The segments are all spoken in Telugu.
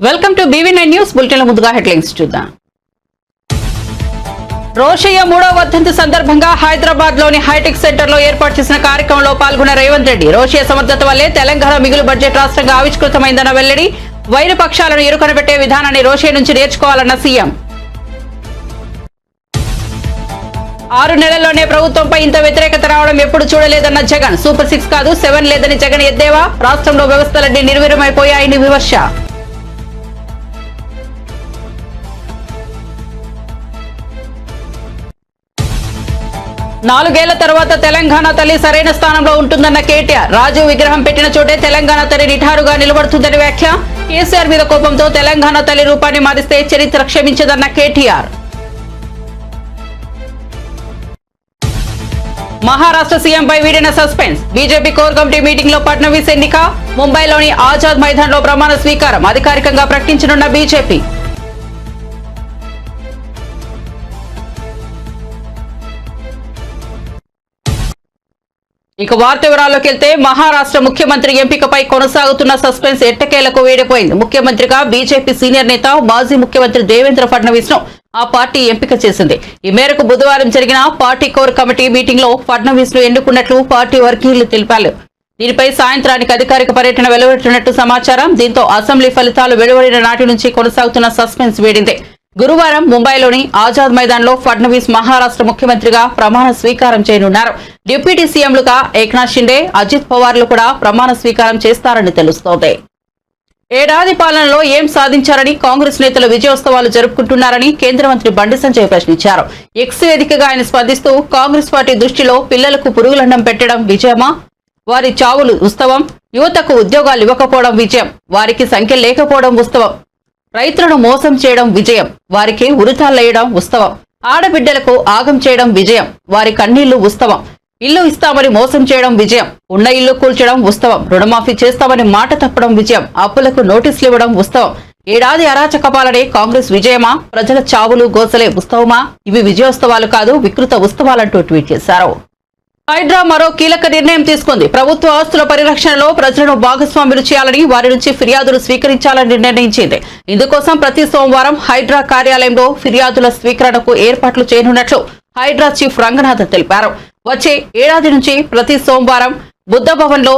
Welcome to BV9 news bulletin. ముందుగా హెడ్లైన్స్ చూద్దాం. రోషయ్య 3వ వర్ధంతి సందర్భంగా హైదరాబాద్ లోని హైటెక్ సెంటర్ లో ఏర్పాటు చేసిన కార్యక్రమంలో పాల్గొన్న రేవంత్ రెడ్డి. రోషయ్య సమర్థత వల్లే తెలంగాణ మిగులు బడ్జెట్ రాష్ట్రంగా ఆవిష్కృతమైందన్న వెల్లడి. వైరు పక్షాలను ఎరుకనబెట్టే విధానాన్ని రోషయ్య నుంచి నేర్చుకోవాలన్న సీఎం. 6 నెలల్లోనే ప్రభుత్వంపై ఇంత వ్యతిరేకత రావడం ఎప్పుడు చూడలేదన్న జగన్. సూపర్ 6 కాదు 7 లేదని జగన్ ఎద్దేవా. రాష్ట్రంలో వ్యవస్థలన్నీ నిర్వీర్యమైపోయాయని విమర్శ. నాలుగేళ్ల తర్వాత తెలంగాణ తల్లి సరైన స్థానంలో ఉంటుందన్న కేటీఆర్. రాజీవ్ విగ్రహం పెట్టిన చోటే తెలంగాణ తల్లి నిఠారుగా నిలబడుతుందని వ్యాఖ్య. కేసీఆర్ మీద కోపంతో తెలంగాణ తల్లి రూపాన్ని మారిస్తే చరిత్ర క్షమించదన్న కేటీఆర్. మహారాష్ట్ర సీఎంపై వీడిన suspense. BJP core committee meeting లో ఫడ్నవీస్ ఎన్నిక. ముంబైలోని ఆజాద్ మైదాన్ లో ప్రమాణ స్వీకారం అధికారికంగా ప్రకటించనున్న బీజేపీ. ఇక వార్త వివరాల్లోకి వెళ్తే మహారాష్ట్ర ముఖ్యమంత్రి ఎంపికపై కొనసాగుతున్న సస్పెన్స్ ఎట్టకేలకు వేడిపోయింది. ముఖ్యమంత్రిగా బీజేపీ సీనియర్ నేత మాజీ ముఖ్యమంత్రి దేవేంద్ర ఫడ్నవీస్ ను ఆ పార్టీ ఎంపిక చేసింది. ఈ మేరకు బుధవారం జరిగిన పార్టీ కోర్ కమిటీ మీటింగ్ లో ఫడ్నవీస్ ను ఎన్నుకున్నట్లు పార్టీ వర్గీయులు తెలిపారు. దీనిపై సాయంత్రానికి అధికారిక పర్యటన వెలువడుతున్నట్టు సమాచారం. దీంతో అసెంబ్లీ ఫలితాలు వెలువడిన నాటి నుంచి కొనసాగుతున్న సస్పెన్స్ వేడింది. గురువారం ముంబైలోని ఆజాద్ మైదాన్ లో ఫడ్నవీస్ మహారాష్ట్ర ముఖ్యమంత్రిగా ప్రమాణ స్వీకారం చేయనున్నారు. డిప్యూటీ సీఎంలుగా ఏక్నాథ్ షిండే, అజిత్ పవార్లు కూడా ప్రమాణ స్వీకారం చేస్తారని తెలుస్తోంది. ఏడాది పాలనలో ఏం సాధించారని కాంగ్రెస్ నేతలు విజయోత్సవాలు జరుపుకుంటున్నారని కేంద్ర మంత్రి బండి సంజయ్ ప్రశ్నించారు. ఎక్స్ వేదికగా ఆయన స్పందిస్తూ కాంగ్రెస్ పార్టీ దృష్టిలో పిల్లలకు పురుగులండం పెట్టడం విజయమా? వారి చావులు ఉత్సవం. యువతకు ఉద్యోగాలు ఇవ్వకపోవడం విజయం. వారికి సంఖ్య లేకపోవడం ఉత్సవం. రైతులను మోసం చేయడం విజయం. వారికి ఉరితాళ్లేయడం ఉత్సవం. ఆడబిడ్డలకు ఆగం చేయడం విజయం. వారి కన్నీళ్లు ఉత్సవం. ఇల్లు ఇస్తామని మోసం చేయడం విజయం. ఉన్న ఇల్లు కూల్చడం ఉత్సవం. రుణమాఫీ చేస్తామని మాట తప్పడం విజయం. అప్పులకు నోటీసులు ఇవ్వడం ఉత్సవం. ఏడాది అరాచక పాలనే కాంగ్రెస్ విజయమా? ప్రజల చావులు గోసలే ఉత్సవమా? ఇవి విజయోత్సవాలు కాదు, వికృత ఉత్సవాలంటూ ట్వీట్ చేశారు. హైడ్రా మరో కీలక నిర్ణయం తీసుకుంది. ప్రభుత్వ ఆస్తుల పరిరక్షణలో ప్రజలను భాగస్వాములు చేయాలని, వారి నుంచి ఫిర్యాదులు స్వీకరించాలని నిర్ణయించింది. ఇందుకోసం ప్రతి సోమవారం హైడ్రా కార్యాలయంలో ఫిర్యాదుల స్వీకరణకు ఏర్పాట్లు చేయనున్నట్లు హైడ్రా చీఫ్ రంగనాథ్ తెలిపారు. వచ్చే ఏడాది నుంచి ప్రతి సోమవారం బుద్ధ భవన్ లో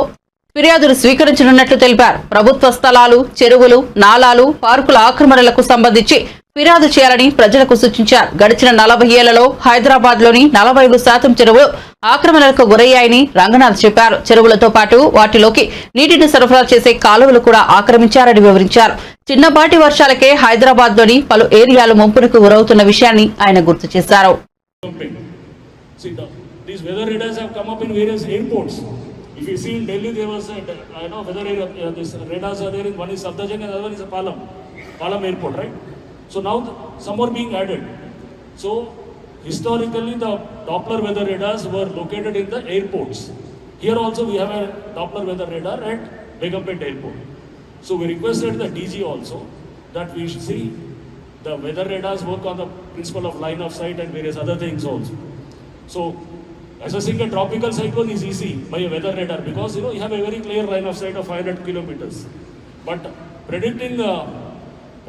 ఫిర్యాదులు స్వీకరించనున్నట్లు తెలిపారు. ప్రభుత్వ స్థలాలు, చెరువులు, నాలాలు, పార్కుల ఆక్రమణలకు సంబంధించి ఫిర్యాదు చేయాలని ప్రజలకు సూచించారు. గడిచిన 40 ఏళ్లలో హైదరాబాద్ లోని 45% చెరువులు ఆక్రమణలకు గురయ్యాయని రంగనాథ్ చెప్పారు. చెరువులతో పాటు వాటిలోకి నీటిని సరఫరా చేసే కాలువలు కూడా ఆక్రమించారని వివరించారు. చిన్నపాటి వర్షాలకే హైదరాబాద్ లోని పలు ఏరియాలు ముంపునకు గురవుతున్న విషయాన్ని ఆయన గుర్తు చేశారు. If you see in Delhi, there was weather this radars are there. One is Safdarjung and another one is Palam Airport, right? So now some are being added. So historically, the Doppler weather radars were located in the airports. Here also we have a Doppler weather radar at Begumpet Airport. So we requested the DG also that we should see the weather radars work on the principle of line of sight and various other things also. So assessing a tropical cyclone is easy by a weather radar because you have a very clear line of sight of 500 kilometers. But predicting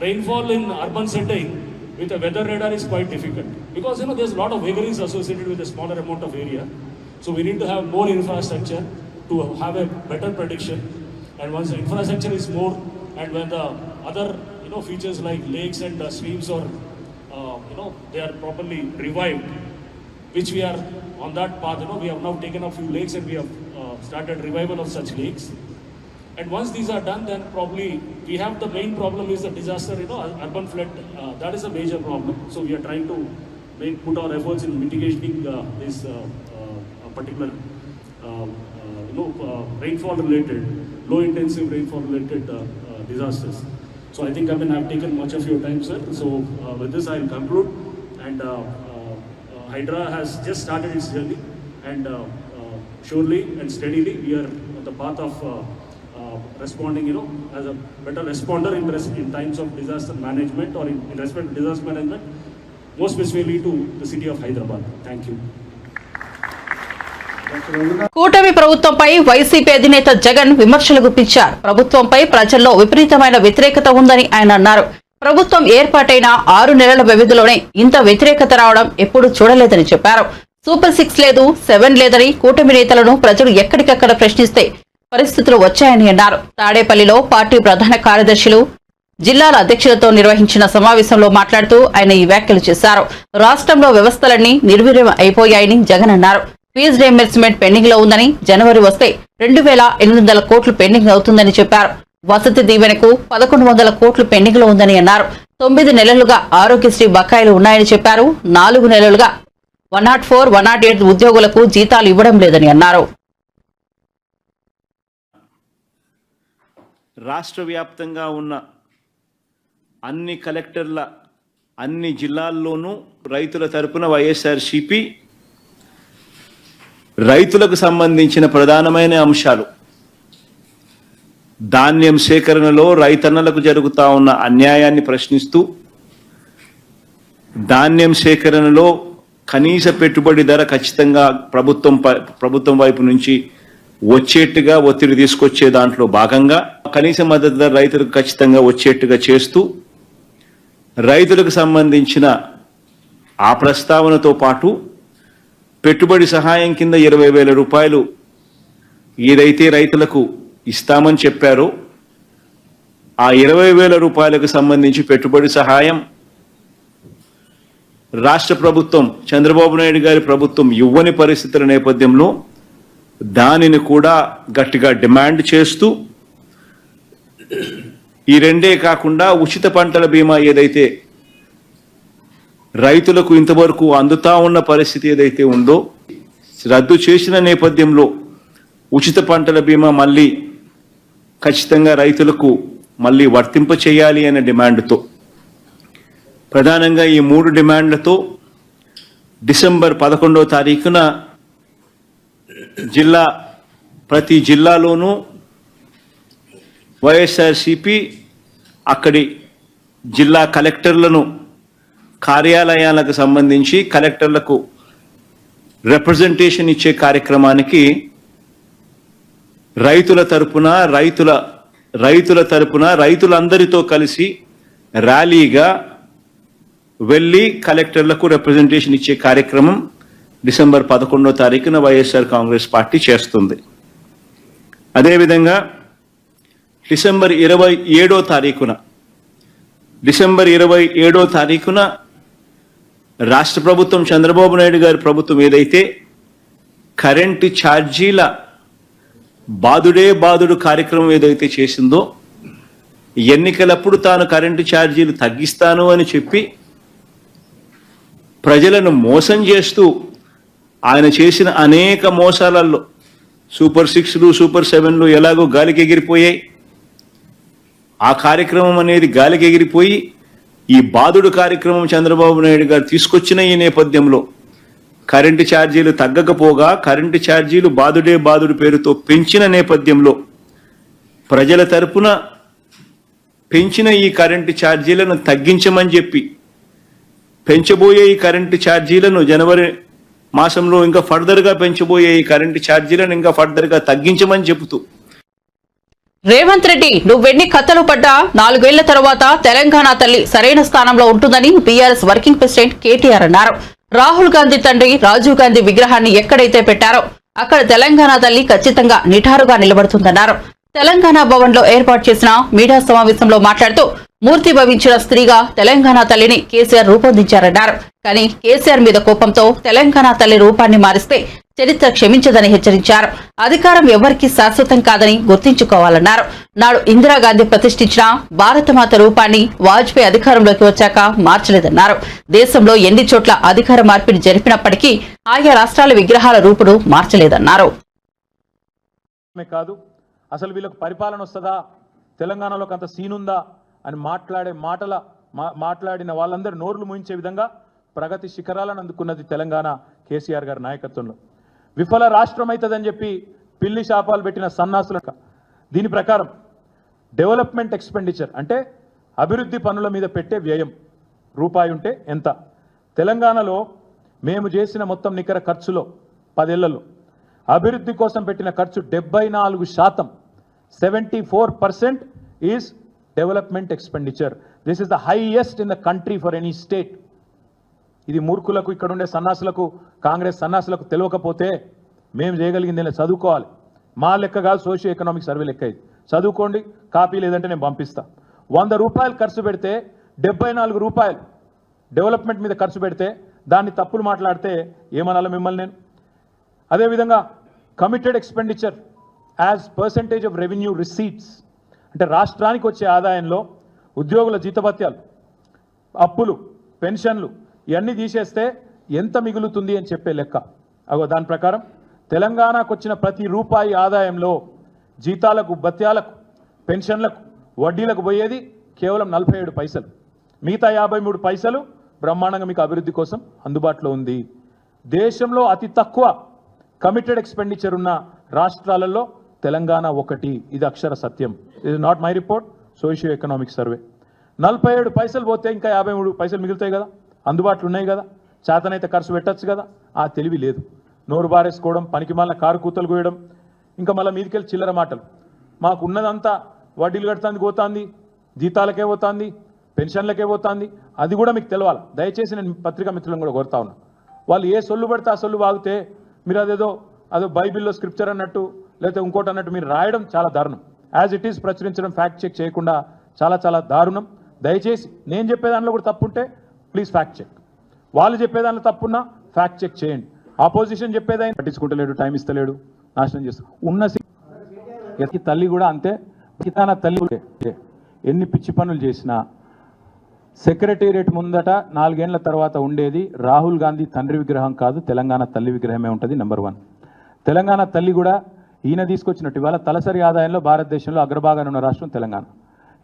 rainfall in urban setting with a weather radar is quite difficult because there's a lot of vagaries associated with a smaller amount of area. So we need to have more infrastructure to have a better prediction. And once the infrastructure is more, and when the other features like lakes and streams are they are properly revived, which we are on that path. We have now taken a few lakes and we have started revival of such lakes. And once these are done, then probably we have the main problem is the disaster, urban flood. That is a major problem. So we are trying to put our efforts in mitigating this particular rainfall related, low intensive rainfall related disasters. So I think I've taken much of your time, sir. So with this I will conclude. And Hydra has just started its journey, and surely and steadily we are on the path of responding, as a better responder in times of disaster management or in respect to disaster management, most specifically to the city of Hyderabad. Thank you. కూటమి ప్రభుత్వంపై వైసీపీ అధినేత జగన్ విమర్శలు గుప్పించారు. ప్రభుత్వంపై ప్రజల్లో విపరీతమైన వ్యతిరేకత ఉందని ఆయన అన్నారు. ప్రభుత్వం ఏర్పాటైన 6 నెలల వ్యవధిలోనే ఇంత వ్యతిరేకత రావడం ఎప్పుడూ చూడలేదని చెప్పారు. సూపర్ 6 లేదు, 7 లేదని కూటమి నేతలను ప్రజలు ఎక్కడికక్కడ ప్రశ్నిస్తే పరిస్థితులు వచ్చాయని అన్నారు. తాడేపల్లిలో పార్టీ ప్రధాన కార్యదర్శులు, జిల్లాల అధ్యక్షులతో నిర్వహించిన సమావేశంలో మాట్లాడుతూ ఆయన ఈ వ్యాఖ్యలు చేశారు. రాష్ట్రంలో వ్యవస్థలన్నీ నిర్వీర్యం అయిపోయాయని జగన్ అన్నారు. ఫీజు రీయింబర్స్మెంట్ పెండింగ్ లో ఉందని, జనవరి వస్తే 2,800 కోట్లు పెండింగ్ అవుతుందని చెప్పారు. వసతి దీవెనకు 1,100 కోట్లు పెండింగ్ లో ఉందని అన్నారు. 9 నెలలుగా ఆరోగ్యశ్రీ బకాయిలు ఉన్నాయని చెప్పారు. 4 నెలలుగా 104, 108 ఉద్యోగులకు జీతాలు ఇవ్వడం లేదని అన్నారు. రాష్ట్ర వ్యాప్తంగా ఉన్న అన్ని కలెక్టర్ల అన్ని జిల్లాల్లోనూ రైతుల తరపున వైఎస్ఆర్సీపీ రైతులకు సంబంధించిన ప్రధానమైన అంశాలు, ధాన్యం సేకరణలో రైతన్నలకు జరుగుతా ఉన్న అన్యాయాన్ని ప్రశ్నిస్తూ, ధాన్యం సేకరణలో కనీస పెట్టుబడి ధర ఖచ్చితంగా ప్రభుత్వం వైపు నుంచి వచ్చేట్టుగా ఒత్తిడి తీసుకొచ్చే దాంట్లో భాగంగా కనీస మద్దతు ధర రైతులకు ఖచ్చితంగా వచ్చేట్టుగా చేస్తూ, రైతులకు సంబంధించిన ఆ ప్రస్తావనతో పాటు పెట్టుబడి సహాయం కింద 20,000 రూపాయలు ఏదైతే రైతులకు ఇస్తామని చెప్పారో ఆ 20,000 రూపాయలకు సంబంధించి పెట్టుబడి సహాయం రాష్ట్ర ప్రభుత్వం, చంద్రబాబు నాయుడు గారి ప్రభుత్వం ఇవ్వని పరిస్థితుల నేపథ్యంలో దానిని కూడా గట్టిగా డిమాండ్ చేస్తూ, ఈ రెండే కాకుండా ఉచిత పంటల బీమా ఏదైతే రైతులకు ఇంతవరకు అందుతా ఉన్న పరిస్థితి ఏదైతే ఉందో రద్దు చేసిన నేపథ్యంలో ఉచిత పంటల బీమా మళ్ళీ ఖచ్చితంగా రైతులకు మళ్ళీ వర్తింప చేయాలి అనే డిమాండ్తో, ప్రధానంగా ఈ 3 డిమాండ్లతో డిసెంబర్ 11వ తారీఖున ప్రతి జిల్లాలోనూ వైఎస్ఆర్సీపీ అక్కడి జిల్లా కలెక్టర్లను కార్యాలయాలకు సంబంధించి కలెక్టర్లకు రిప్రజెంటేషన్ ఇచ్చే కార్యక్రమానికి రైతుల తరపున రైతులందరితో కలిసి ర్యాలీగా వెళ్ళి కలెక్టర్లకు రిప్రజెంటేషన్ ఇచ్చే కార్యక్రమం డిసెంబర్ 11వ తారీఖున వైఎస్ఆర్ కాంగ్రెస్ పార్టీ చేస్తుంది. అదేవిధంగా డిసెంబర్ 27వ తారీఖున రాష్ట్ర ప్రభుత్వం, చంద్రబాబు నాయుడు గారి ప్రభుత్వం ఏదైతే కరెంటు ఛార్జీల బాదుడు కార్యక్రమం ఏదైతే చేసిందో, ఎన్నికలప్పుడు తాను కరెంటు ఛార్జీలు తగ్గిస్తాను అని చెప్పి ప్రజలను మోసం చేస్తూ ఆయన చేసిన అనేక మోసాలలో సూపర్ 6లు, సూపర్ 7లు ఎలాగో గాలికి ఎగిరిపోయాయి. ఆ కార్యక్రమం అనేది గాలికి ఎగిరిపోయి ఈ బాదుడు కార్యక్రమం చంద్రబాబు నాయుడు గారు తీసుకొచ్చిన ఈ నేపథ్యంలో కరెంటు ఛార్జీలు తగ్గకపోగా కరెంటు ఛార్జీలు బాదుడు పేరుతో పెంచిన నేపథ్యంలో ప్రజల తరపున పెంచిన ఈ కరెంటు ఛార్జీలను తగ్గించమని చెప్పి పెంచబోయే ఈ కరెంటు ఛార్జీలను జనవరి మాసంలో ఇంకా ఫర్దర్గా పెంచబోయే ఈ కరెంటు ఛార్జీలను ఇంకా ఫర్దర్గా తగ్గించమని చెబుతూ, రేవంత్ రెడ్డి నువ్వెన్ని కథలు పడ్డా 4 ఏళ్ల తర్వాత తెలంగాణ తల్లి సరైన స్థానంలో ఉంటుందని బీఆర్ఎస్ వర్కింగ్ ప్రెసిడెంట్ కేటీఆర్ అన్నారు. రాహుల్ గాంధీ తండ్రి రాజీవ్ గాంధీ విగ్రహాన్ని ఎక్కడైతే పెట్టారో అక్కడ తెలంగాణ తల్లి ఖచ్చితంగా నిఠారుగా నిలబడుతుందన్నారు. తెలంగాణ భవన్ లో ఏర్పాటు చేసిన మీడియా సమావేశంలో మాట్లాడుతూ మూర్తి భవించిన స్త్రీగా తెలంగాణ తల్లిని కేసీఆర్ రూపొందించారన్నారు. కానీ కేసీఆర్ మీద కోపంతో తెలంగాణ తల్లి రూపాన్ని మారిస్తే చరిత్ర క్షమించదని హెచ్చరించారు. అధికారం ఎవరికీ శాశ్వతం కాదని గుర్తించుకోవాలన్నారు. నాడు ఇందిరాగాంధీ ప్రతిష్ఠించిన భారతమాత రూపాన్ని వాజ్పేయి అధికారంలోకి వచ్చాక మార్చలేదన్నారు. దేశంలో ఎన్ని చోట్ల అధికార మార్పిడి జరిపినప్పటికీ ఆయా రాష్ట్రాల విగ్రహాల రూపును మార్చలేదన్నారు. కాదు, అసలు వీళ్ళకు పరిపాలన వస్తుందా, తెలంగాణలో అంత సీనుందా అని మాట్లాడిన వాళ్ళందరూ నోర్లు మూయించే విధంగా ప్రగతి శిఖరాలను అందుకున్నది తెలంగాణ కేసీఆర్ గారి నాయకత్వంలో. విఫల రాష్ట్రం అవుతుందని చెప్పి పిల్లి శాపాలు పెట్టిన సన్నాసుల దీని ప్రకారం డెవలప్మెంట్ ఎక్స్పెండిచర్ అంటే అభివృద్ధి పనుల మీద పెట్టే వ్యయం రూపాయి ఉంటే ఎంత, తెలంగాణలో మేము చేసిన మొత్తం నికర ఖర్చులో 10 ఏళ్లలో అభివృద్ధి కోసం పెట్టిన ఖర్చు 74%. 74% is development expenditure. This is the highest in the country for any state. ఇది మూర్ఖులకు, ఇక్కడ ఉండే సన్నాసులకు, కాంగ్రెస్ సన్నాసులకు తెలియకపోతే మేము చేయగలిగింది నేను చదువుకోవాలి. మా లెక్క కాదు, సోషియో ఎకనామిక్ సర్వే లెక్క ఇది. చదువుకోండి, కాపీ లేదంటే నేను పంపిస్తా. 100 రూపాయలు ఖర్చు పెడితే 74 రూపాయలు డెవలప్మెంట్ మీద ఖర్చు పెడితే దాన్ని తప్పులు మాట్లాడితే ఏమనాలి మిమ్మల్ని నేను? అదేవిధంగా committed expenditure as percentage of revenue receipts, అంటే రాష్ట్రానికి వచ్చే ఆదాయంలో ఉద్యోగుల జీతభత్యాలు, అప్పులు, పెన్షన్లు ఇవన్నీ తీసేస్తే ఎంత మిగులుతుంది అని చెప్పే లెక్క. అగో దాని ప్రకారం తెలంగాణకు వచ్చిన ప్రతి రూపాయి ఆదాయంలో జీతాలకు, భత్యాలకు, పెన్షన్లకు, వడ్డీలకు పోయేది కేవలం 47 పైసలు. మిగతా 53 పైసలు బ్రహ్మాండంగా మీకు అభివృద్ధి కోసం అందుబాటులో ఉంది. దేశంలో అతి తక్కువ కమిటెడ్ ఎక్స్పెండిచర్ ఉన్న రాష్ట్రాలలో తెలంగాణ ఒకటి. ఇది అక్షర సత్యం. ఇది not my report, socio economic survey. 47 పైసలు పోతే ఇంకా 53 పైసలు మిగులుతాయి కదా, అందుబాటులో ఉన్నాయి కదా, చేతనైతే ఖర్చు పెట్టచ్చు కదా. ఆ తెలివి లేదు. నోరు బారేసుకోవడం, పనికి మళ్ళీ కారు కూతలు కోయడం, ఇంకా మళ్ళీ మీదికెళ్ళి చిల్లర మాటలు. మాకు ఉన్నదంతా వడ్డీలు కడుతుంది పోతుంది, జీతాలకే పోతుంది, పెన్షన్లకే పోతుంది. అది కూడా మీకు తెలవాలి. దయచేసి నేను పత్రికా మిత్రులను కూడా కోరుతా ఉన్నా, వాళ్ళు ఏ సొల్లు పడితే ఆ సొల్లు వాగితే మీరు అదో బైబిల్లో స్క్రిప్చర్ అన్నట్టు లేకపోతే ఇంకోటి అన్నట్టు మీరు రాయడం చాలా దారుణం. యాజ్ ఇట్ ఈస్ ప్రచురించడం, ఫ్యాక్ట్ చెక్ చేయకుండా చాలా చాలా దారుణం. దయచేసి నేను చెప్పే దాంట్లో కూడా తప్పుంటే ప్లీజ్ ఫ్యాక్ట్ చెక్. వాళ్ళు చెప్పే దాంట్లో తప్పున్నా ఫ్యాక్ట్ చెక్ చేయండి. ఆపోజిషన్ చెప్పేదైనా పట్టించుకుంటలేడు, టైం ఇస్తలేడు, నాశనం చేస్తాడు. ఉన్న తల్లి కూడా అంతే. కితాన తల్లి ఎన్ని పిచ్చి పనులు చేసినా సెక్రటేరియట్ ముందట 4 ఏళ్ల తర్వాత ఉండేది రాహుల్ గాంధీ తండ్రి విగ్రహం కాదు, తెలంగాణ తల్లి విగ్రహమే ఉంటుంది. నెంబర్ 1. తెలంగాణ తల్లి కూడా ఈయన తీసుకొచ్చినట్టు ఇవాళ తలసరి ఆదాయంలో భారతదేశంలో అగ్రభాగాన ఉన్న రాష్ట్రం తెలంగాణ.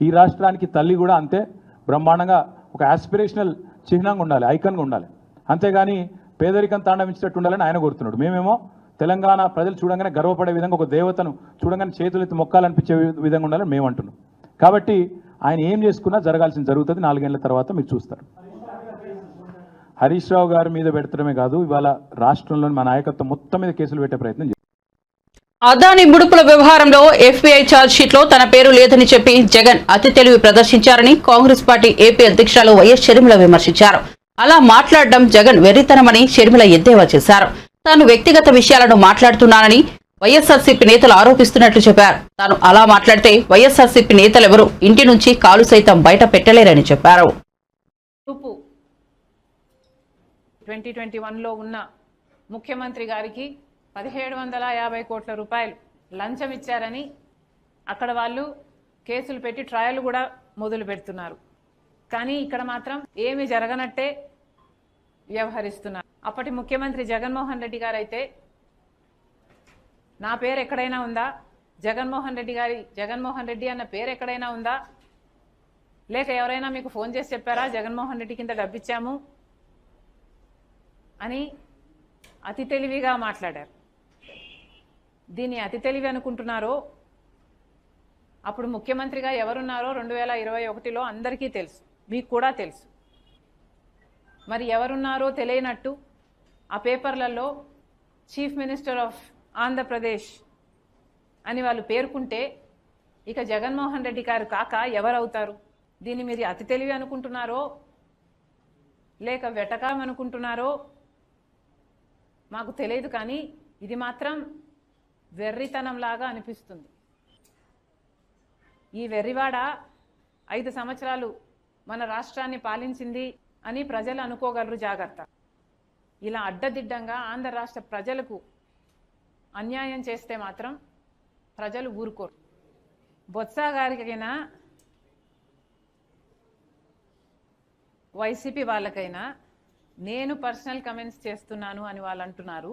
ఈ రాష్ట్రానికి తల్లి కూడా అంతే బ్రహ్మాండంగా ఒక ఆస్పిరేషనల్ చిహ్నంగా ఉండాలి, ఐకన్గా ఉండాలి. అంతేగాని పేదరికం తాండవించేటట్టు ఉండాలని ఆయన కోరుతున్నాడు. మేమేమో తెలంగాణ ప్రజలు చూడంగానే గర్వపడే విధంగా, ఒక దేవతను చూడంగానే చేతులెత్తి మొక్కాలనిపించే విధంగా ఉండాలని మేము అంటున్నాం. కాబట్టి ఆయన ఏం చేసుకున్నా జరగాల్సింది జరుగుతుంది. 4 ఏళ్ల తర్వాత మీరు చూస్తారు. హరీష్ రావు గారి మీద పెడతడమే కాదు, ఇవాళ రాష్ట్రంలోని మా నాయకత్వం మొత్తం మీద కేసులు పెట్టే ప్రయత్నం చేస్తారు. అదాని ముడుపుల వ్యవహారంలో ఎఫ్బీఐ ఛార్జ్షీట్ లో తన పేరు లేదని చెప్పి జగన్ అతి తెలివి ప్రదర్శించారని కాంగ్రెస్ పార్టీ ఏపీ అధ్యక్షురాలు వైఎస్ షర్మిల విమర్శించారు. అలా మాట్లాడడం జగన్ వెర్రితనమని షర్మిల ఎద్దేవా చేశారు. తాను వ్యక్తిగత విషయాలను మాట్లాడుతున్నానని వైఎస్ఆర్సీపీ నేతలు ఆరోపిస్తున్నట్లు చెప్పారు. తాను అలా మాట్లాడితే వైఎస్ఆర్సీపీ నేతలెవరూ ఇంటి నుంచి కాలు సైతం బయట పెట్టలేరని చెప్పారు. 2021లో ఉన్న ముఖ్యమంత్రి గారికి 1750 కోట్ల రూపాయలు లంచం ఇచ్చారని అక్కడ వాళ్ళు కేసులు పెట్టి ట్రయల్ కూడా మొదలు పెడుతున్నారు. కానీ ఇక్కడ మాత్రం ఏమీ జరగనట్టే వ్యవహరిస్తున్నారు. అప్పటి ముఖ్యమంత్రి జగన్మోహన్ రెడ్డి గారు అయితే నా పేరు ఎక్కడైనా ఉందా, జగన్మోహన్ రెడ్డి అన్న పేరు ఎక్కడైనా ఉందా, లేక ఎవరైనా మీకు ఫోన్ చేసి చెప్పారా జగన్మోహన్ రెడ్డి కింద డబ్బిచ్చాము అని అతి తెలివిగా మాట్లాడారు. దీన్ని అతి తెలివి అనుకుంటున్నారో, అప్పుడు ముఖ్యమంత్రిగా ఎవరున్నారో 2021లో అందరికీ తెలుసు, మీకు కూడా తెలుసు. మరి ఎవరున్నారో తెలియనట్టు ఆ పేపర్లలో చీఫ్ మినిస్టర్ ఆఫ్ ఆంధ్రప్రదేశ్ అని వాళ్ళు పేర్కొంటే ఇక జగన్మోహన్ రెడ్డి గారు కాక ఎవరవుతారు? దీన్ని మీరు అతి తెలివి అనుకుంటున్నారో లేక వెటకాం అనుకుంటున్నారో మాకు తెలియదు, కానీ ఇది మాత్రం వెర్రితనంలాగా అనిపిస్తుంది. ఈ వెర్రివాడ 5 సంవత్సరాలు మన రాష్ట్రాన్ని పాలించింది అని ప్రజలు అనుకోగలరు. జాగ్రత్త. ఇలా అడ్డదిడ్డంగా ఆంధ్ర రాష్ట్ర ప్రజలకు అన్యాయం చేస్తే మాత్రం ప్రజలు ఊరుకోరు. బొత్స గారికైనా వైసీపీ వాళ్ళకైనా నేను పర్సనల్ కమెంట్స్ చేస్తున్నాను అని వాళ్ళు అంటున్నారు.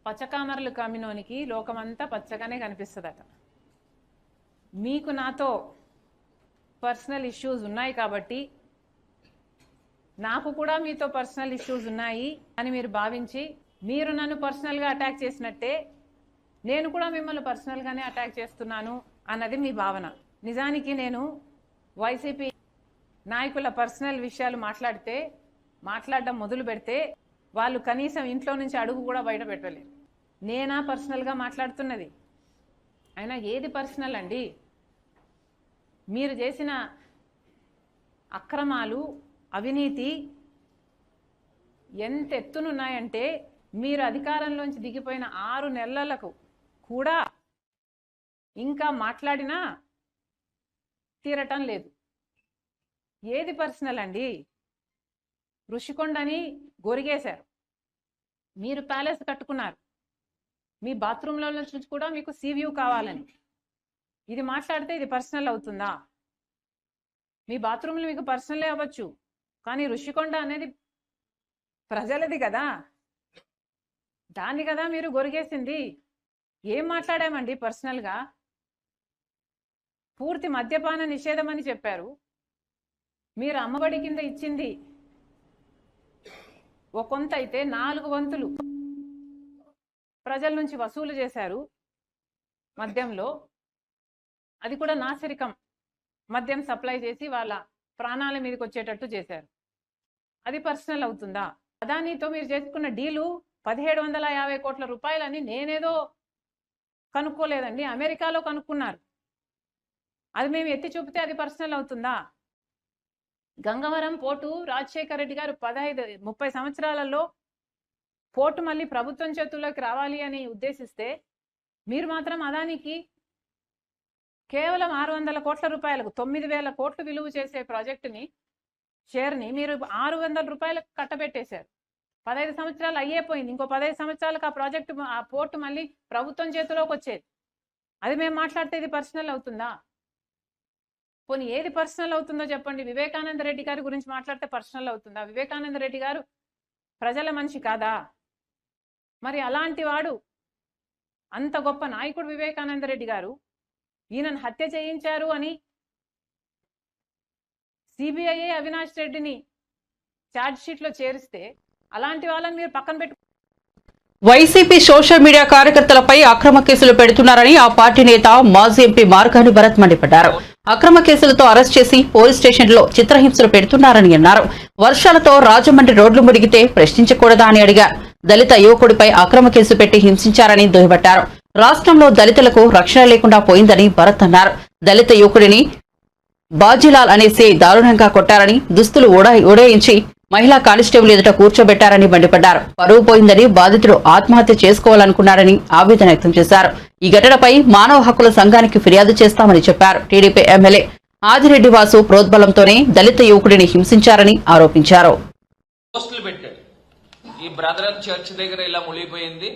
పచ్చకామర్లు కమ్మినోనికి లోకమంతా పచ్చగానే కనిపిస్తుందట. మీకు నాతో పర్సనల్ ఇష్యూస్ ఉన్నాయి కాబట్టి, నాకు కూడా మీతో పర్సనల్ ఇష్యూస్ ఉన్నాయి అని మీరు భావించి మీరు నన్ను పర్సనల్గా అటాక్ చేసినట్టే నేను కూడా మిమ్మల్ని పర్సనల్గానే అటాక్ చేస్తున్నాను అన్నది మీ భావన. నిజానికి నేను వైసీపీ నాయకుల పర్సనల్ విషయాలు మాట్లాడడం మొదలు పెడితే వాళ్ళు కనీసం ఇంట్లో నుంచి అడుగు కూడా బయట పెట్టలేరు. నేనా పర్సనల్గా మాట్లాడుతున్నది? అయినా ఏది పర్సనల్ అండి? మీరు చేసిన అక్రమాలు, అవినీతి ఎంత ఎత్తునున్నాయంటే మీరు అధికారంలోంచి దిగిపోయిన 6 నెలలకు కూడా ఇంకా మాట్లాడినా తీరటం లేదు. ఏది పర్సనల్ అండి? ఋషికొండని గొరిగేశారు, మీరు ప్యాలెస్ కట్టుకున్నారు, మీ బాత్రూంలో నుంచి కూడా మీకు సీవ్యూ కావాలని. ఇది మాట్లాడితే ఇది పర్సనల్ అవుతుందా? మీ బాత్రూంలు మీకు పర్సనలే అవ్వచ్చు, కానీ ఋషికొండ అనేది ప్రజలది కదా, దాన్ని కదా మీరు గొరిగేసింది. ఏం మాట్లాడామండి పర్సనల్గా? పూర్తి మద్యపాన నిషేధం అని చెప్పారు. మీరు అమ్మఒడి కింద ఇచ్చింది ఒక కొంత అయితే 4 వంతులు ప్రజల నుంచి వసూలు చేశారు మద్యంలో. అది కూడా నాసిరకం మద్యం సప్లై చేసి వాళ్ళ ప్రాణాల మీదకి వచ్చేటట్టు చేశారు. అది పర్సనల్ అవుతుందా? అదానితో మీరు చేసుకున్న డీలు 1750 కోట్ల రూపాయలని నేనేదో కనుక్కోలేదండి, అమెరికాలో కనుక్కున్నారు. అది మేము ఎత్తి చూపితే అది పర్సనల్ అవుతుందా? గంగవరం పోర్టు రాజశేఖర రెడ్డి గారు 30 సంవత్సరాలలో పోర్టు మళ్ళీ ప్రభుత్వం చేతుల్లోకి రావాలి అని ఉద్దేశిస్తే మీరు మాత్రం అదానికి కేవలం 600 కోట్ల రూపాయలకు 9000 కోట్లు విలువ చేసే ప్రాజెక్టుని షేర్ని మీరు 600 రూపాయలకు కట్టబెట్టేశారు. 15 సంవత్సరాలు అయ్యేపోయింది. ఇంకో 15 సంవత్సరాలకు ఆ ప్రాజెక్టు, ఆ పోర్టు మళ్ళీ ప్రభుత్వం చేతిలోకి వచ్చేది. అది మేము మాట్లాడితే ఇది పర్సనల్ అవుతుందా? పోనీ ఏది పర్సనల్ అవుతుందో చెప్పండి. వివేకానంద రెడ్డి గారి గురించి మాట్లాడితే పర్సనల్ అవుతుందా? వివేకానంద రెడ్డి గారు ప్రజల మనిషి కాదా? మరి అలాంటి వాడు, అంత గొప్ప నాయకుడు వివేకానంద రెడ్డి గారు, ఈయనను హత్య చేయించారు అని సిబిఐ అవినాష్ రెడ్డిని ఛార్జ్ షీట్లో చేరిస్తే అలాంటి వాళ్ళని మీరు పక్కన పెట్టు. వైసీపీ సోషల్ మీడియా కార్యకర్తలపై అక్రమ కేసులు పెడుతున్నారని ఆ పార్టీ నేత మాజీ ఎంపీ మార్గాని భరత్ మండిపడ్డారు. అక్రమ కేసులతో అరెస్ట్ చేసి పోలీస్ స్టేషన్లో చిత్రహింసలు పెడుతున్నారని అన్నారు. వర్షాలతో రాజమండ్రి రోడ్లు మునిగితే ప్రశ్నించకూడదా అని అడిగారు. దళిత యువకుడిపై అక్రమ కేసు పెట్టి హింసించారని దుయ్యబట్టారు. రాష్ట్రంలో దళితులకు రక్షణ లేకుండా పోయిందని భరత్ అన్నారు. దళిత యువకుడిని బాజీలాల్ అనేసి దారుణంగా కొట్టారని, దుస్తులు ఉడయించి మహిళా కానిస్టేబుల్ ఎదుట కూర్చోబెట్టారని మండిపడ్డారు. పరువు పోయిందని బాధితుడు ఆత్మహత్య చేసుకోవాలనుకున్నారని ఆవేదన వ్యక్తం చేశారు. ఈ ఘటనపై మానవ హక్కుల సంఘానికి ఫిర్యాదు చేస్తామని చెప్పారు. టీడీపీ ఎమ్మెల్యే ఆదిరెడ్డి వాసు ప్రోద్బలంతోనే దళిత యువకుడిని హింసించారని ఆరోపించారు. పోస్టులు పెట్టాడు, ఈ బ్రదరన్ చర్చ్ దగ్గర ఇలా మునిగిపోయింది,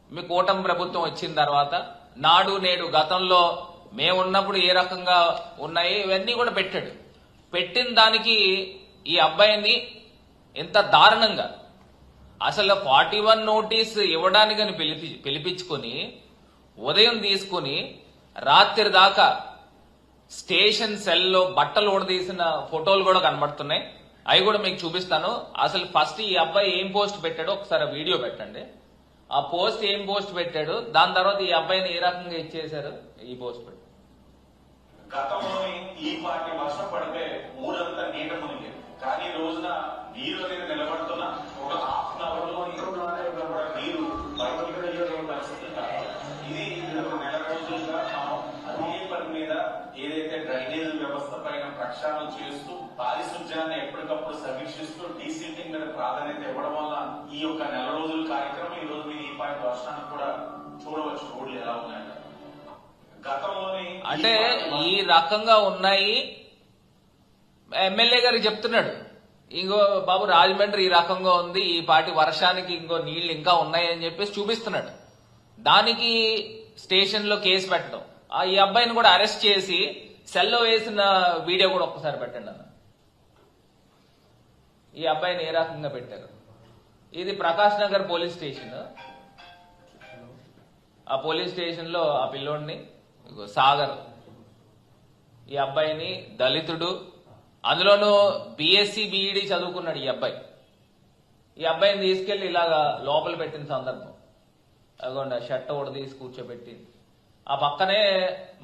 మీ కూటమి ప్రభుత్వం వచ్చిన తర్వాత నాడు నేడు గతంలో మేమున్నప్పుడు ఏ రకంగా ఉన్నాయి ఇవన్నీ కూడా పెట్టాడు. పెట్టిన దానికి ఈ అబ్బాయిని ఎంత దారుణంగా అసలు 41 నోటీస్ ఇవ్వడానికని పిలిపించుకొని ఉదయం తీసుకుని రాత్రి దాకా స్టేషన్ సెల్లో బట్టలు ఊడదీసిన ఫోటోలు కూడా కనబడుతున్నాయి. అవి కూడా మీకు చూపిస్తాను. అసలు ఫస్ట్ ఈ అబ్బాయి ఏం పోస్ట్ పెట్టాడో ఒకసారి వీడియో పెట్టండి. ఆ పోస్ట్ ఏం పోస్ట్ పెట్టాడు, దాని తర్వాత ఈ అబ్బాయిని ఏ రకంగా ఇచ్చేశారు ఈ పోస్ట్ పెట్టాడు. గతంలోని ఈ పార్టీ వర్షం పడితే ఊరంతా నీట మునిగేది, కానీ ఈ రోజున నీరు అనేది నిలబడుతున్న ఒక హాఫ్ అన్ అవర్ లో నీరు బయటకు వెళ్ళే పరిస్థితి కాదు. ఇది ఒక నెల రోజులుగా అదే పని మీద ఏదైతే డ్రైనేజ్ వ్యవస్థ పైన ప్రక్షాళన చేస్తూ పారిశుధ్యాన్ని ఎప్పటికప్పుడు సమీక్షిస్తూ డీసీటింగ్ మీద ప్రాధాన్యత ఇవ్వడం వల్ల ఈ యొక్క నెల రోజుల కార్యక్రమం ఈ రోజు మీరు ఈ పార్టీ వర్షాన్ని కూడా చూడవచ్చు రోడ్లు ఎలా ఉన్నాయంటే. అంటే ఈ రకంగా ఉన్నాయి. ఎమ్మెల్యే గారికి చెప్తున్నాడు, ఇంకో బాబు రాజమండ్రి ఈ రకంగా ఉంది, ఈ పాటి వర్షానికి ఇంకో నీళ్లు ఇంకా ఉన్నాయి అని చెప్పేసి చూపిస్తున్నాడు. దానికి స్టేషన్ లో కేసు పెట్టడం, ఈ అబ్బాయిని కూడా అరెస్ట్ చేసి సెల్లో వేసిన వీడియో కూడా ఒక్కసారి పెట్టండి అన్న. ఈ అబ్బాయిని ఏ రకంగా పెట్టారు. ఇది ప్రకాష్ నగర్ పోలీస్ స్టేషన్. ఆ పోలీస్ స్టేషన్ లో ఆ పిల్లోడిని సాగర్, ఈ అబ్బాయిని దళితుడు, అందులోనూ బీఎస్సీ బీఈడీ చదువుకున్నాడు ఈ అబ్బాయి. ఈ అబ్బాయిని తీసుకెళ్లి ఇలాగా లోపల పెట్టిన సందర్భం, అదిగోండి ఆ షర్ట్ కూడా తీసి కూర్చోబెట్టి, ఆ పక్కనే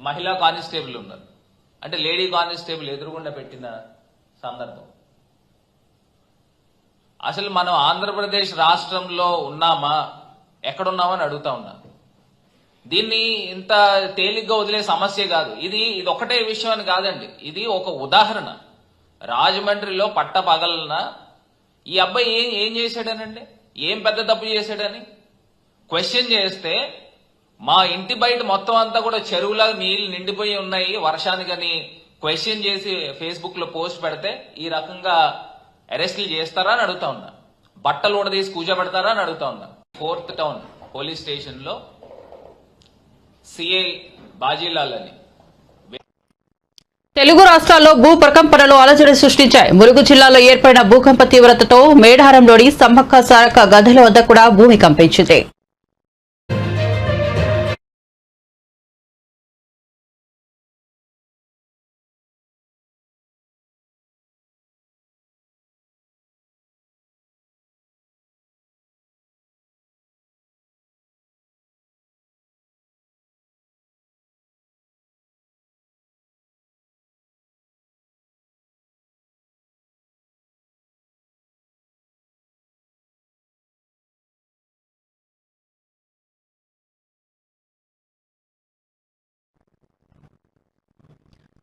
మహిళా కానిస్టేబుల్ ఉన్నారు, అంటే లేడీ కానిస్టేబుల్ ఎదురుగుండా పెట్టిన సందర్భం. అసలు మనం ఆంధ్రప్రదేశ్ రాష్ట్రంలో ఉన్నామా, ఎక్కడున్నామని అడుగుతా ఉన్నా. దీన్ని ఇంత తేలిగ్గా వదిలే సమస్య కాదు. ఇది ఒకటే విషయం అని కాదండి, ఇది ఒక ఉదాహరణ. రాజమండ్రిలో పట్ట పగలన ఈ అబ్బాయి ఏం చేశాడనండి, ఏం పెద్ద తప్పు చేశాడని క్వశ్చన్ చేస్తే మా ఇంటి బయట మొత్తం అంతా కూడా చెరువులా నీళ్లు నిండిపోయి ఉన్నాయి వర్షానికని క్వశ్చన్ చేసి ఫేస్బుక్ లో పోస్ట్ పెడితే ఈ రకంగా అరెస్టులు చేస్తారా అని అడుగుతా ఉన్నా. బట్టలు కూడా తీసి కూర్చోబెడతారా అని అడుగుతా ఉన్నా. 4th టౌన్ పోలీస్ స్టేషన్ లో సిఐ బాజీలాల్ అని తెలుగు రాష్ట్రాల్లో భూ ప్రకంపనలు అలజడి సృష్టించాయి. ములుగు జిల్లాలో ఏర్పడిన భూకంప తీవ్రతతో మేడారంలోని సమ్మక్క సారక్క గద్దెల వద్ద కూడా భూమి కంపించింది.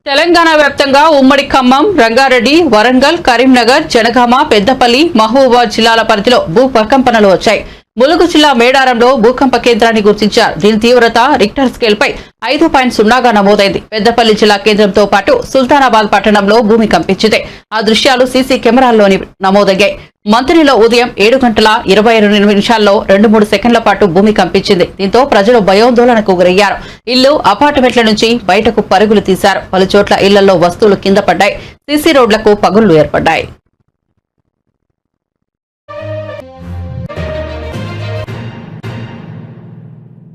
తెలంగాణ వ్యాప్తంగా ఉమ్మడి ఖమ్మం, రంగారెడ్డి, వరంగల్, కరీంనగర్, జనగామ, పెద్దపల్లి, మహబూబాబాద్ జిల్లాల పరిధిలో భూ ప్రకంపనలు వచ్చాయి. ములుగు జిల్లా మేడారంలో భూకంప కేంద్రాన్ని గుర్తించారు. దీని తీవ్రత రిక్టర్ స్కేల్ పై 5.0గా నమోదైంది. పెద్దపల్లి జిల్లా కేంద్రంతో పాటు సుల్తానాబాద్ పట్టణంలో భూమి కంపించింది. ఆ దృశ్యాలు సీసీ కెమెరాల్లోని నమోదయ్యాయి. మంత్రిలో ఉదయం 7:22 2-3 సెకండ్ల పాటు భూమి కంపించింది. దీంతో ప్రజలు భయాందోళనకు గురయ్యారు. ఇల్లు, అపార్ట్మెంట్ల నుంచి బయటకు పరుగులు తీశారు. పలు చోట్ల ఇళ్లలో వస్తువులు కింద పడ్డాయి. సీసీ రోడ్లకు పగుళ్లు ఏర్పడ్డాయి.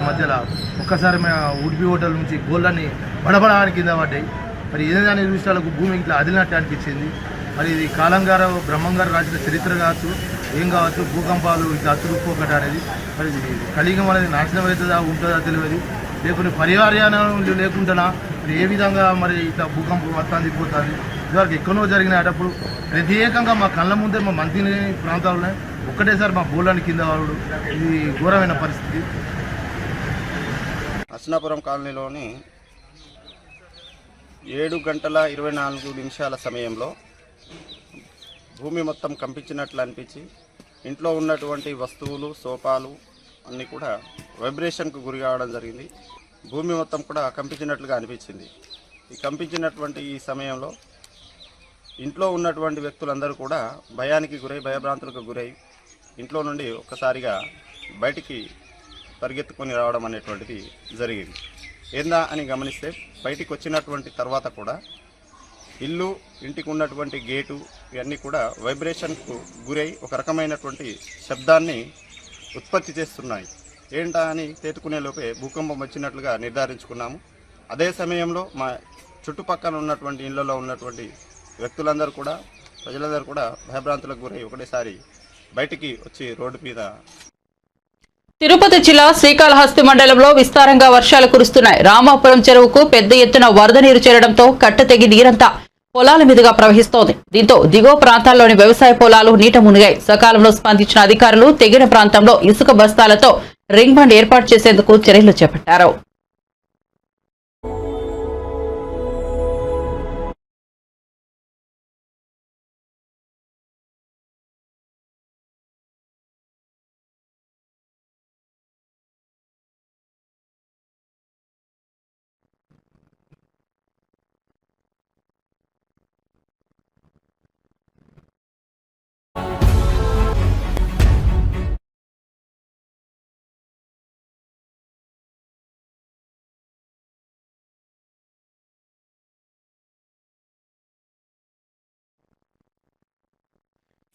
మధ్యలో ఒక్కసారి ఉడిపి హోటల్ నుంచి గోళ్ళని బడబడానికి కింద పడ్డాయి. మరి ఏదైనా నిమిషాలకు భూమి ఇట్లా అదిలినట్టు అనిపించింది. మరి ఇది కాలంగారు బ్రహ్మంగారు రాసిన చరిత్ర కావచ్చు, ఏం కావచ్చు, భూకంపాలు ఇట్లా అతురుకోకట అనేది మరి కలియుగం అనేది నాశనం అవుతుందా ఉంటుందా తెలియదు. లేకుంటే పర్యావరణం లేకుండానా మరి ఏ విధంగా మరి ఇట్లా భూకంపం మొత్తం అందిపోతుంది. ఇదివరకు ఎక్కడో జరిగినప్పుడు ప్రత్యేకంగా మా కళ్ళ ముందే మా మంత్రి ప్రాంతాల్లో ఒక్కటేసారి మా బోళ్ళని కింద వాడు. ఇది ఘోరమైన పరిస్థితి. అస్నాపురం కాలనీలోని 7:24 సమయంలో భూమి మొత్తం కంపించినట్లు అనిపించి ఇంట్లో ఉన్నటువంటి వస్తువులు, సోఫాలు అన్నీ కూడా వైబ్రేషన్కు గురి కావడం జరిగింది. భూమి మొత్తం కూడా కంపించినట్లుగా అనిపించింది. ఈ కంపించినటువంటి ఈ సమయంలో ఇంట్లో ఉన్నటువంటి వ్యక్తులందరూ కూడా భయానికి గురై, భయభ్రాంతులకు గురై ఇంట్లో నుండి ఒక్కసారిగా బయటికి పరిగెత్తుకొని రావడం అనేటువంటిది జరిగింది. ఏందా అని గమనిస్తే బయటికి వచ్చినటువంటి తర్వాత కూడా ఇల్లు, ఇంటికి ఉన్నటువంటి గేటు ఇవన్నీ కూడా వైబ్రేషన్కు గురై ఒక రకమైనటువంటి శబ్దాన్ని ఉత్పత్తి చేస్తున్నాయి. ఏంటా అని తేతుకునే లోపే భూకంపం వచ్చినట్లుగా నిర్ధారించుకున్నాము. అదే సమయంలో మా చుట్టుపక్కల ఉన్నటువంటి ఇళ్లలో ఉన్నటువంటి వ్యక్తులందరూ కూడా, ప్రజలందరూ కూడా భయభ్రాంతులకు గురై ఒకటేసారి బయటికి వచ్చి రోడ్డు మీద. తిరుపతి జిల్లా శ్రీకాళహస్తి మండలంలో విస్తారంగా వర్షాలు కురుస్తున్నాయి. రామాపురం చెరువుకు పెద్ద ఎత్తున వరద నీరు చేరడంతో కట్ట తెగి నీరంతా పొలాల మీదుగా ప్రవహిస్తోంది. దీంతో దిగువ ప్రాంతాల్లోని వ్యవసాయ పొలాలు నీట మునిగాయి. సకాలంలో స్పందించిన అధికారులు తెగిన ప్రాంతంలో ఇసుక బస్తాలతో రింగ్ బండ్ ఏర్పాటు చేసేందుకు చర్యలు చేపట్టారు.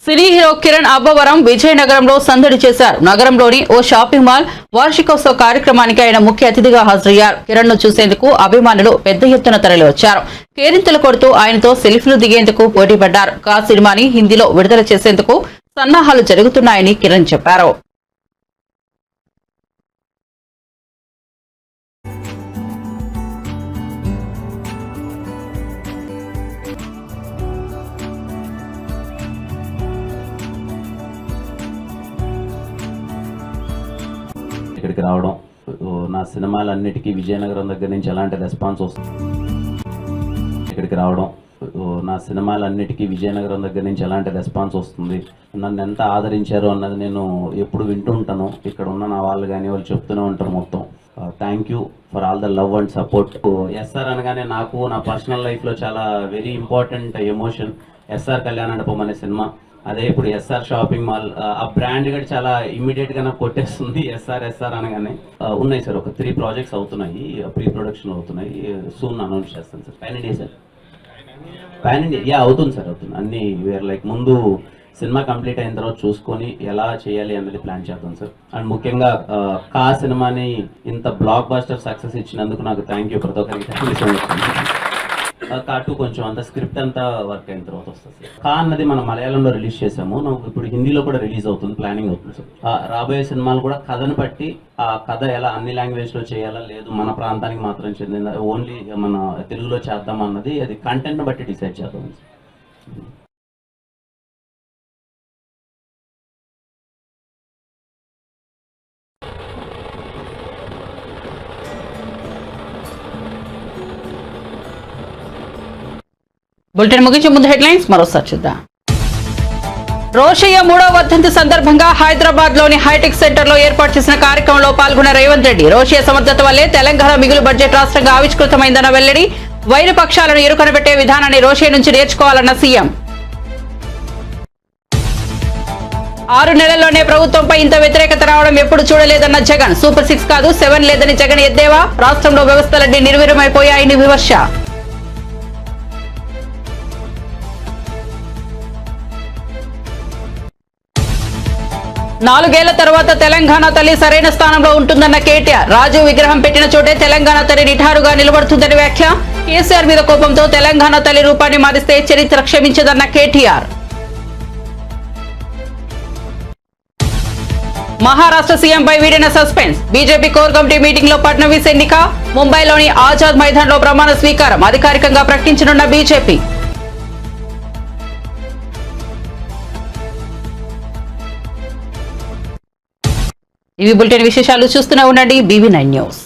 సినీ హీరో కిరణ్ అబ్బవరం విజయనగరంలో సందడి చేశారు. నగరంలోని ఓ షాపింగ్ మాల్ వార్షికోత్సవ కార్యక్రమానికి ఆయన ముఖ్య అతిథిగా హాజరయ్యారు. కిరణ్ ను చూసేందుకు అభిమానులు పెద్ద ఎత్తున తరలి వచ్చారు. కేరింతలు కొడుతూ ఆయనతో సెల్ఫీలు దిగేందుకు పోటీపడ్డారు. కా సినిమాని హిందీలో విడుదల చేసేందుకు సన్నాహాలు జరుగుతున్నాయని కిరణ్ చెప్పారు. రావడం, నా సినిమాలన్నిటికీ విజయనగరం దగ్గర నుంచి ఎలాంటి రెస్పాన్స్ వస్తుంది, ఇక్కడికి రావడం, నా సినిమాలన్నిటికీ విజయనగరం దగ్గర నుంచి ఎలాంటి రెస్పాన్స్ వస్తుంది, నన్ను ఎంత ఆదరించారు అన్నది నేను ఎప్పుడు వింటూ ఉంటాను. ఇక్కడ ఉన్న నా వాళ్ళు కానీ వాళ్ళు చెప్తూనే ఉంటారు మొత్తం. Thank you for all the love and support. SR అనగానే నాకు నా పర్సనల్ లైఫ్లో చాలా very important emotion SR Kalyanamandapam అనే సినిమా. అదే ఇప్పుడు ఎస్ఆర్ షాపింగ్ మాల్, ఆ బ్రాండ్ కూడా చాలా ఇమ్మీడియట్గా నాకు కొట్టేస్తుంది. ఎస్ఆర్ అనగానే ఉన్నాయి సార్, ఒక 3 ప్రాజెక్ట్స్ అవుతున్నాయి, ప్రీ ప్రొడక్షన్ అవుతున్నాయి, సూన్ అనౌన్స్ చేస్తాను sir. Pan India sir, pan India అవుతుంది సార్, అవుతుంది. అన్ని వేర్ లైక్ ముందు సినిమా కంప్లీట్ అయిన తర్వాత చూసుకొని ఎలా చేయాలి అన్నది ప్లాన్ చేద్దాం సార్. అండ్ ముఖ్యంగా కా సినిమాని ఇంత బ్లాక్ బాస్టర్ సక్సెస్ ఇచ్చినందుకు నాకు థ్యాంక్ యూ ప్రతి ఒక్కరికి. Thank you so much. కాటు కొంచెం అంత స్క్రిప్ట్ అంతా వర్క్ అయిన తర్వాత వస్తుంది సార్. కా అన్నది మనం మలయాళంలో రిలీజ్ చేసాము, నాకు ఇప్పుడు హిందీలో కూడా రిలీజ్ అవుతుంది, ప్లానింగ్ అవుతుంది సార్. రాబోయే సినిమాలు కూడా కథను బట్టి ఆ కథ ఎలా అన్ని లాంగ్వేజ్లో చేయాలా, లేదు మన ప్రాంతానికి మాత్రం చెందిందా, ఓన్లీ మన తెలుగులో చేద్దాం అన్నది అది కంటెంట్ని బట్టి డిసైడ్ చేద్దాం సార్. బులెటిన్ ముగించే ముందు హెడ్లైన్స్ మరోసారి చూద్దాం. రోషయ్య 3వ వర్ధంతి సందర్భంగా హైదరాబాద్ లోని హైటెక్ సెంటర్ లో ఏర్పాటు చేసిన కార్యక్రమంలో పాల్గొన్న రేవంత్ రెడ్డి. రోషయ్య సమర్థత వల్లే తెలంగాణ మిగులు బడ్జెట్ రాష్ట్రంగా ఆవిష్కృతమైందన్న వెల్లడి. వైరు పక్షాలను ఇరుకనబెట్టే విధానాన్ని రోషయ్య నుంచి నేర్చుకోవాలన్న సీఎం. 6 నెలల్లోనే ప్రభుత్వంపై ఇంత వ్యతిరేకత రావడం ఎప్పుడు చూడలేదన్న జగన్. సూపర్ 6 కాదు 7 లేదని జగన్ ఎద్దేవా. రాష్ట్రంలో వ్యవస్థలన్నీ నిర్వీర్యమైపోయాయని విమర్శ. నాలుగేళ్ల తర్వాత తెలంగాణ తల్లి సరైన స్థానంలో ఉంటుందన్న కేటీఆర్. రాజు విగ్రహం పెట్టిన చోటే తెలంగాణ తల్లి నిఠారుగా నిలబడుతుందని వ్యాఖ్య. కేసీఆర్ మీద కోపంతో తెలంగాణ తల్లి రూపాన్ని మారిస్తే చరిత్ర క్షమించదన్న కేటీఆర్. మహారాష్ట్ర సీఎంపై వీడిన suspense. BJP core committee meeting లో ఫడ్నవీస్ ఎన్నిక. ముంబైలోని ఆజాద్ మైదాన్ లో ప్రమాణ స్వీకారం అధికారికంగా ప్రకటించనున్న బీజేపీ. ఇవి బులెటిన్ విశేషాలు. చూస్తూనే ఉండండి BV9 న్యూస్.